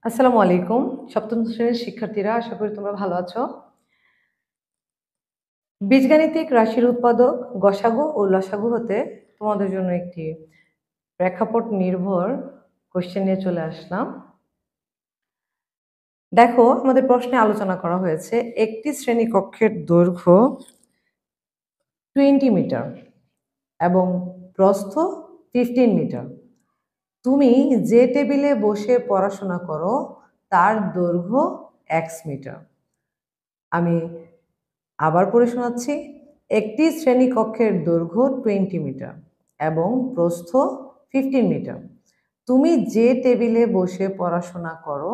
আসসালামু আলাইকুম। সপ্তম শ্রেণীর শিক্ষার্থীরা, আশা করি তোমরা ভালো আছো। বীজগাণিতিক রাশির উৎপাদক গসাগু ও লসাগু হতে তোমাদের জন্য একটি প্রেক্ষাপট নির্ভর কোশ্চেন নিয়ে চলে আসলাম। দেখো, আমাদের প্রশ্নে আলোচনা করা হয়েছে একটি শ্রেণীকক্ষের দৈর্ঘ্য 20 মিটার এবং প্রস্থ 15 মিটার। তুমি যে টেবিলে বসে পড়াশোনা করো তার দৈর্ঘ্য x মিটার। আমি আবার পড়ে শোনাচ্ছি। একটি শ্রেণীকক্ষের দৈর্ঘ্য 20 মিটার এবং প্রস্থ 15 মিটার। তুমি যে টেবিলে বসে পড়াশোনা করো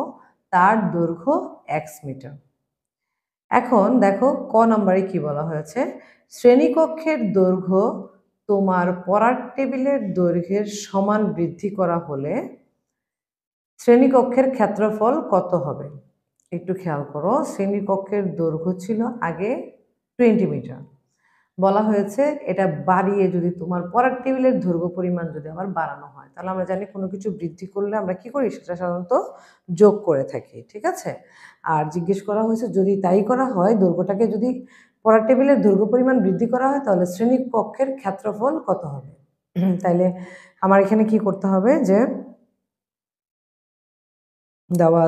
তার দৈর্ঘ্য x মিটার। এখন দেখো ক নম্বরে কি বলা হয়েছে, শ্রেণীকক্ষের দৈর্ঘ্য তোমার পড়ার টেবিলের দৈর্ঘ্যের সমান বৃদ্ধি করা হলে শ্রেণীকক্ষের ক্ষেত্রফল কত হবে? একটু খেয়াল করো, শ্রেণীকক্ষের দৈর্ঘ্য ছিল আগে 20 মিটার, বলা হয়েছে এটা বাড়িয়ে যদি তোমার পড়ার টেবিলের দৈর্ঘ্য পরিমাণ যদি আবার বাড়ানো হয়, তাহলে আমরা জানি কোনো কিছু বৃদ্ধি করলে আমরা কি করি, সেটা সাধারণত যোগ করে থাকি, ঠিক আছে। আর জিজ্ঞেস করা হয়েছে যদি তাই করা হয়, দৈর্ঘ্যটাকে যদি পড়ার টেবিলের দৈর্ঘ্য পরিমাণ বৃদ্ধি করা হয় তাহলে শ্রেণীকক্ষের ক্ষেত্রফল কত হবে। তাইলে আমার এখানে কি করতে হবে, যে দেওয়া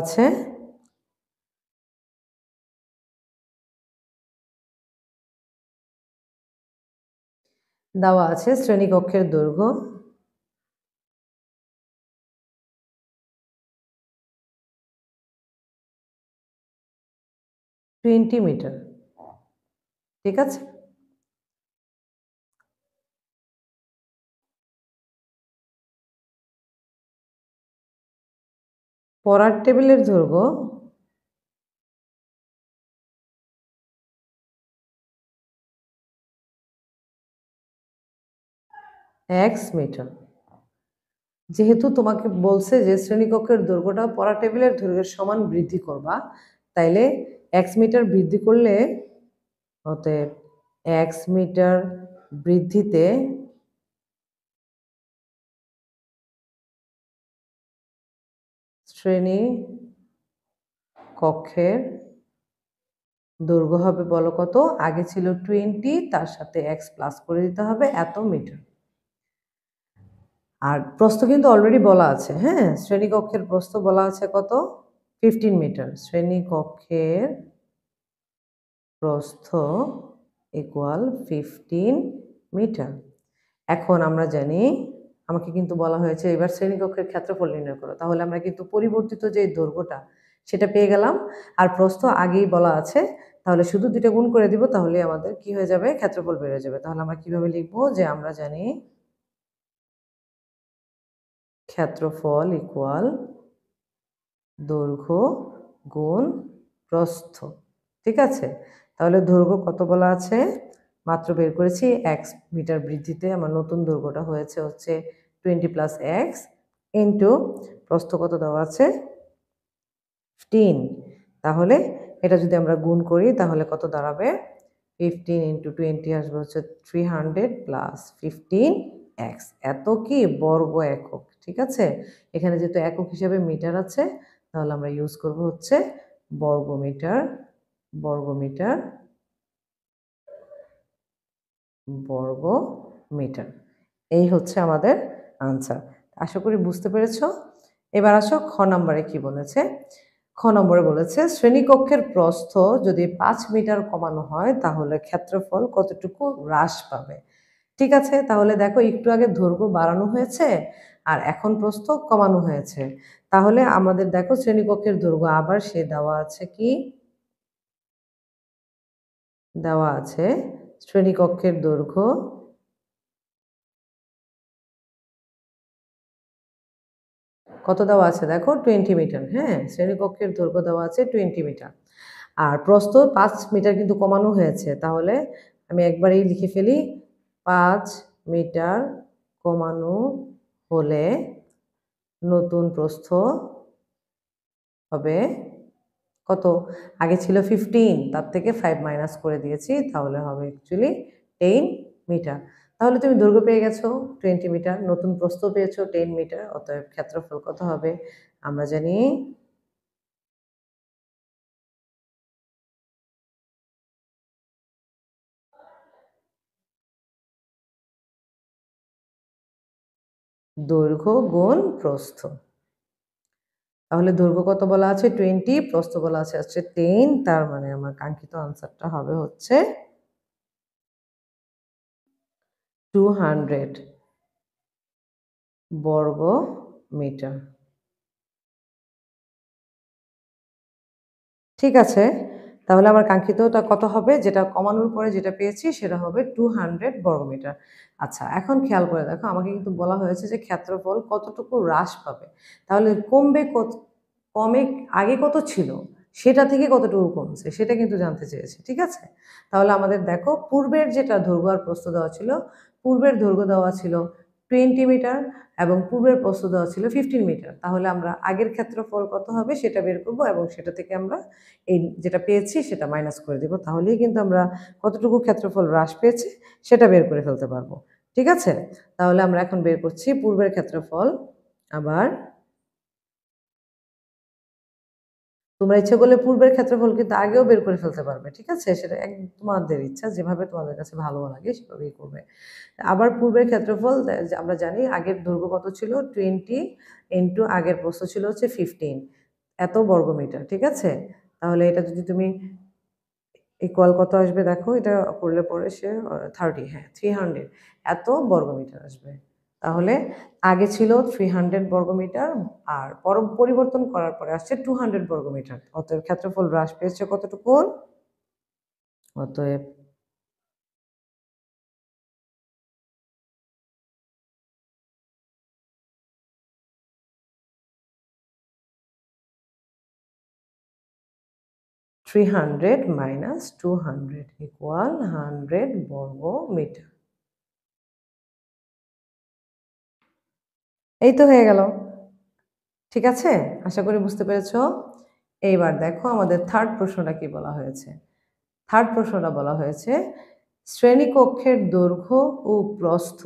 আছে শ্রেণীকক্ষের দৈর্ঘ্য টোয়েন্টি মিটার, ঠিক আছে। পড়ার টেবিলের দৈর্ঘ্য x মিটার। যেহেতু তোমাকে বলছে যে শ্রেণীকক্ষের দৈর্ঘ্যটা পড়া টেবিলের দৈর্ঘ্যের সমান বৃদ্ধি করবা, তাইলে x মিটার বৃদ্ধি করলে অতএব x মিটার বৃদ্ধিতে শ্রেণী কক্ষের দৈর্ঘ্য হবে, বলো কত? আগে ছিল 20, তার সাথে x প্লাস করে দিতে হবে এত মিটার। আর প্রস্থ কিন্তু অলরেডি বলা আছে, হ্যাঁ, শ্রেণীকক্ষের প্রস্থ বলা আছে কত? 15 মিটার। শ্রেণীকক্ষের প্রস্থ ইকুয়াল 15 মিটার। এখন আমরা জানি, আমাকে কিন্তু বলা হয়েছে এবার শ্রেণীকক্ষের ক্ষেত্রফল নির্ণয় করো, তাহলে আমরা কিন্তু পরিবর্তিত যে দৈর্ঘ্যটা সেটা পেয়ে গেলাম, আর প্রস্থ আগেই বলা আছে, তাহলে শুধু দুটো গুণ করে দিব, তাহলে আমাদের কি হয়ে যাবে, ক্ষেত্রফল বেড়ে যাবে। তাহলে আমরা কিভাবে লিখবো, যে আমরা জানি ক্ষেত্রফল ইকুয়াল দৈর্ঘ্য গুণ প্রস্থ, ঠিক আছে। তাহলে দৈর্ঘ্য কত বলা আছে, মাত্র বের করেছি, x মিটার বৃদ্ধিতে আমার নতুন দৈর্ঘ্যটা হয়েছে হচ্ছে 20 প্লাস x ইন্টু প্রস্থ কত দেওয়া আছে 15। তাহলে এটা যদি আমরা গুণ করি তাহলে কত দাঁড়াবে, 15 ইন্টু 20 আসবে হচ্ছে 300 প্লাস 15x। এত কি বর্গ একক, ঠিক আছে। এখানে যেহেতু একক হিসাবে মিটার আছে, তাহলে আমরা ইউজ করব হচ্ছে বর্গ মিটার, বর্গ মিটার, বর্গ মিটার। এই হচ্ছে আমাদের আনসার। আশা করি বুঝতে পেরেছো। এবার আসো খ নম্বরে কি বলেছে। খ নম্বরে বলেছে শ্রেণীকক্ষের প্রস্থ যদি 5 মিটার কমানো হয় তাহলে ক্ষেত্রফল কতটুকু হ্রাস পাবে। ঠিক আছে, তাহলে দেখো একটু আগে দৈর্ঘ্য বাড়ানো হয়েছে আর এখন প্রস্থ কমানো হয়েছে, তাহলে আমাদের দেখো শ্রেণীকক্ষের দৈর্ঘ্য আবার সে দেওয়া আছে, কি দেওয়া আছে, শ্রেণীকক্ষের দৈর্ঘ্য কত দেওয়া আছে দেখো 20 মিটার, হ্যাঁ, শ্রেণীকক্ষের দৈর্ঘ্য দেওয়া আছে 20 মিটার, আর প্রস্থ 5 মিটার কিন্তু কমানো হয়েছে, তাহলে আমি একবারেই লিখে ফেলি, 5 মিটার কমানো হলে নতুন প্রস্থ হবে কত, আগে ছিল 15, তার থেকে 5 মাইনাস করে দিয়েছি, তাহলে হবে অ্যাকচুয়ালি 10 মিটার। তাহলে তুমি দৈর্ঘ্য পেয়ে গেছো 20 মিটার, নতুন প্রস্থ পেয়েছো 10 মিটার, অতএব ক্ষেত্রফল কত হবে, আমরা জানি দৈর্ঘ্য গুণ প্রস্থ। তাহলে দৈর্ঘ্য কত বলা আছে 20, প্রস্থ বলা আছে 10, তার মানে আমার কাঙ্ক্ষিত আনসারটা হবে হচ্ছে 200 বর্গ মিটার। ঠিক আছে, তাহলে আমার কাঙ্ক্ষিতটা কত হবে, যেটা কমানোর পরে যেটা পেয়েছি সেটা হবে 200 বর্গমিটার। আচ্ছা, এখন খেয়াল করে দেখো, আমাকে কিন্তু বলা হয়েছে যে ক্ষেত্রফল কতটুকু হ্রাস পাবে, তাহলে কমবে কত, কমে আগে কত ছিল সেটা থেকে কতটুকু কমছে সেটা কিন্তু জানতে চেয়েছে। ঠিক আছে, তাহলে আমাদের দেখো পূর্বের যেটা দৈর্ঘ্য আর প্রস্থ দেওয়া ছিল, পূর্বের দৈর্ঘ্য দেওয়া ছিল 20 মিটার এবং পূর্বের প্রস্থ দেওয়া ছিল 15 মিটার। তাহলে আমরা আগের ক্ষেত্রফল কত হবে সেটা বের করব এবং সেটা থেকে আমরা এই যেটা পেয়েছি সেটা মাইনাস করে দেব, তাহলেই কিন্তু আমরা কতটুকু ক্ষেত্রফল হ্রাস পেয়েছি সেটা বের করে ফেলতে পারবো। ঠিক আছে, তাহলে আমরা এখন বের করছি পূর্বের ক্ষেত্রফল। আবার তোমরা ইচ্ছে করলে পূর্বের ক্ষেত্রফল কিন্তু আগেও বের করে ফেলতে পারবে। ঠিক আছে, সেটা একদম তোমাদের ইচ্ছা, যেভাবে তোমাদের কাছে ভালো লাগে সেভাবেই করবে। আবার পূর্বের ক্ষেত্রফল আমরা জানি আগের দৈর্ঘ্য কত ছিল 20 ইন্টু আগের প্রস্থ ছিল হচ্ছে 15, এত বর্গমিটার। ঠিক আছে, তাহলে এটা যদি তুমি ইকুয়াল কত আসবে দেখো, এটা করলে পরে সে 30, হ্যাঁ 300 এত বর্গমিটার আসবে। তাহলে আগে ছিল 300 বর্গমিটার আর পরিবর্তন করার পরে আসছে 200 বর্গমিটার। অতএব ক্ষেত্রফল হ্রাস পেয়েছে কতটুকু, অতএব 300 মাইনাস 200 ইকুয়াল 100 বর্গমিটার। এই তো হয়ে গেল। ঠিক আছে, আশা করি বুঝতে পেরেছো। এইবার দেখো আমাদের থার্ড প্রশ্নটা কি বলা হয়েছে। থার্ড প্রশ্নটা বলা হয়েছে শ্রেণীকক্ষের দৈর্ঘ্য ও প্রস্থ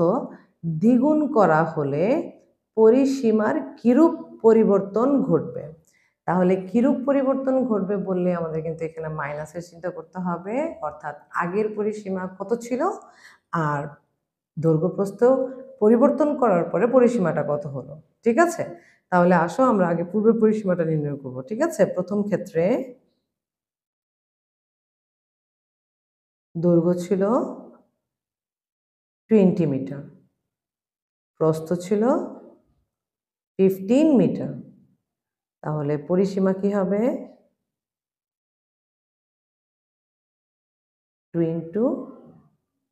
দ্বিগুণ করা হলে পরিসীমার কিরূপ পরিবর্তন ঘটবে। তাহলে কিরূপ পরিবর্তন ঘটবে বললে আমাদের কিন্তু এখানে মাইনাসের চিন্তা করতে হবে, অর্থাৎ আগের পরিসীমা কত ছিল আর দৈর্ঘ্য প্রস্থ পরিবর্তন করার পরে পরিসীমাটা কত হলো। ঠিক আছে, তাহলে আসো আমরা আগে পূর্বের পরিসীমাটা নির্ণয় করব। ঠিক আছে, প্রথম ক্ষেত্রে দৈর্ঘ্য ছিল 20 মিটার, প্রস্থ ছিল 15 মিটার, তাহলে পরিসীমা কি হবে 2 ইন্টু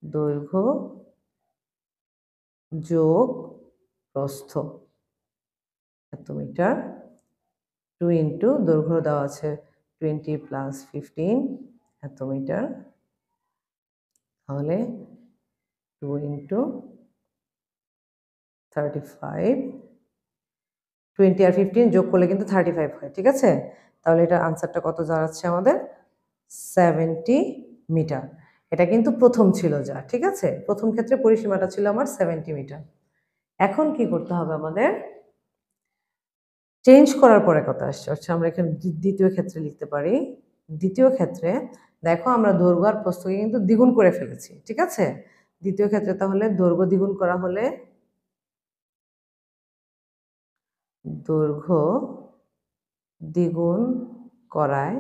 দৈর্ঘ্য যোগ প্রস্থ এত মিটার, 2 ইন্টু দৈর্ঘ্য দেওয়া আছে 20 প্লাস 15 এত মিটার, তাহলে 2 ইন্টু 35, 20 আর 15 যোগ করলে কিন্তু 35 হয়। ঠিক আছে, তাহলে এটা আনসারটা কত দাঁড়াচ্ছে আমাদের 70 মিটার। এটা কিন্তু প্রথম ছিল যা। ঠিক আছে, প্রথম ক্ষেত্রে পরিসীমাটা ছিল আমার 70 মিটার। এখন কি করতে হবে আমাদের, চেঞ্জ করার পরে কত আসছে, আচ্ছা আমরা এখানে দ্বিতীয় ক্ষেত্রে লিখতে পারি। দ্বিতীয় ক্ষেত্রে দেখো আমরা দৈর্ঘ্য আর প্রস্থকে কিন্তু দ্বিগুণ করে ফেলেছি। ঠিক আছে, দ্বিতীয় ক্ষেত্রে তাহলে দৈর্ঘ্য দ্বিগুণ করা হলে দৈর্ঘ্য দ্বিগুণ করায়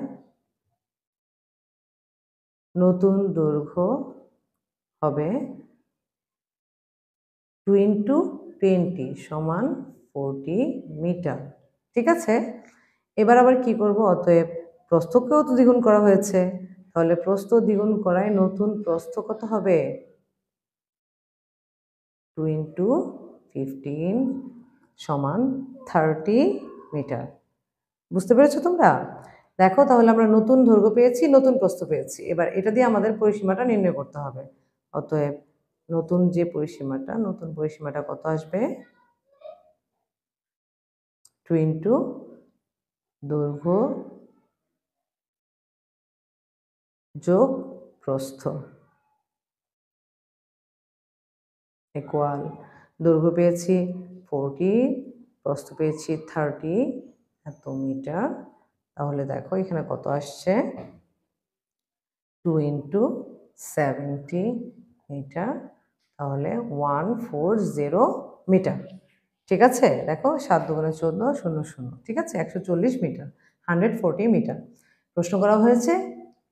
নতুন দৈর্ঘ্য হবে 2 ইন্টু 20 সমান 40 মিটার। ঠিক আছে, এবার আবার কি করব, অতএব প্রস্থকেও তো দ্বিগুণ করা হয়েছে, তাহলে প্রস্থ দ্বিগুণ করায় নতুন প্রস্থ কত হবে 2 ইন্টু 15 সমান 30 মিটার। বুঝতে পেরেছো তোমরা? দেখো তাহলে আমরা নতুন দৈর্ঘ্য পেয়েছি, নতুন প্রস্থ পেয়েছি, এবার এটা দিয়ে আমাদের পরিসীমাটা নির্ণয় করতে হবে। অতএব নতুন যে পরিসীমাটা, নতুন পরিসীমাটা কত আসবে 2 ইন্টু দৈর্ঘ্য যোগ প্রস্থ ইকুয়াল দৈর্ঘ্য পেয়েছি 40, প্রস্থ পেয়েছি 30 এত মিটার। তাহলে দেখো এখানে কত আসছে 2 ইন্টু 70 মিটার, তাহলে 140 মিটার। ঠিক আছে, দেখো 7 দুগুণে 14 শূন্য শূন্য, ঠিক আছে, 140 মিটার, 140 মিটার। প্রশ্ন করা হয়েছে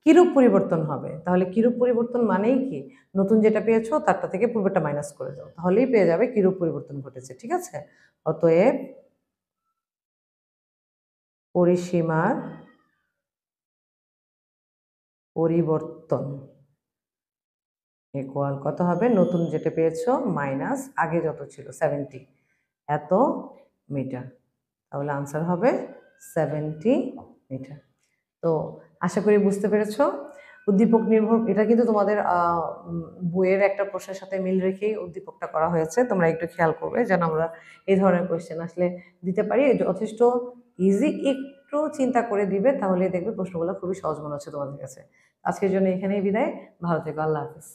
কিরূপ পরিবর্তন হবে, তাহলে কিরূপ পরিবর্তন মানেই কি, নতুন যেটা পেয়েছো তারটা থেকে পূর্বেরটা মাইনাস করে দাও, তাহলেই পেয়ে যাবে কিরূপ পরিবর্তন ঘটেছে। ঠিক আছে, অতএব পরিসীমার পরিবর্তন ইকুয়াল কত হবে, নতুন যেটা পেয়েছো মাইনাস আগে যত ছিল 70 এত মিটার, তাহলে আনসার হবে 70 মিটার। তো আশা করি বুঝতে পেরেছো। উদ্দীপক নির্ভর, এটা কিন্তু তোমাদের বইয়ের একটা প্রশ্নের সাথে মিল রেখেই উদ্দীপকটা করা হয়েছে, তোমরা একটু খেয়াল করবে যেন আমরা এই ধরনের কোয়েশ্চেন আসলে দিতে পারি। যথেষ্ট ইজি, একটু চিন্তা করে দিবে তাহলে দেখবে প্রশ্নগুলো খুবই সহজ মনে হচ্ছে তোমাদের কাছে। আজকের জন্য এখানেই বিদায়, ভালো থেকো, আল্লাহ হাফিজ।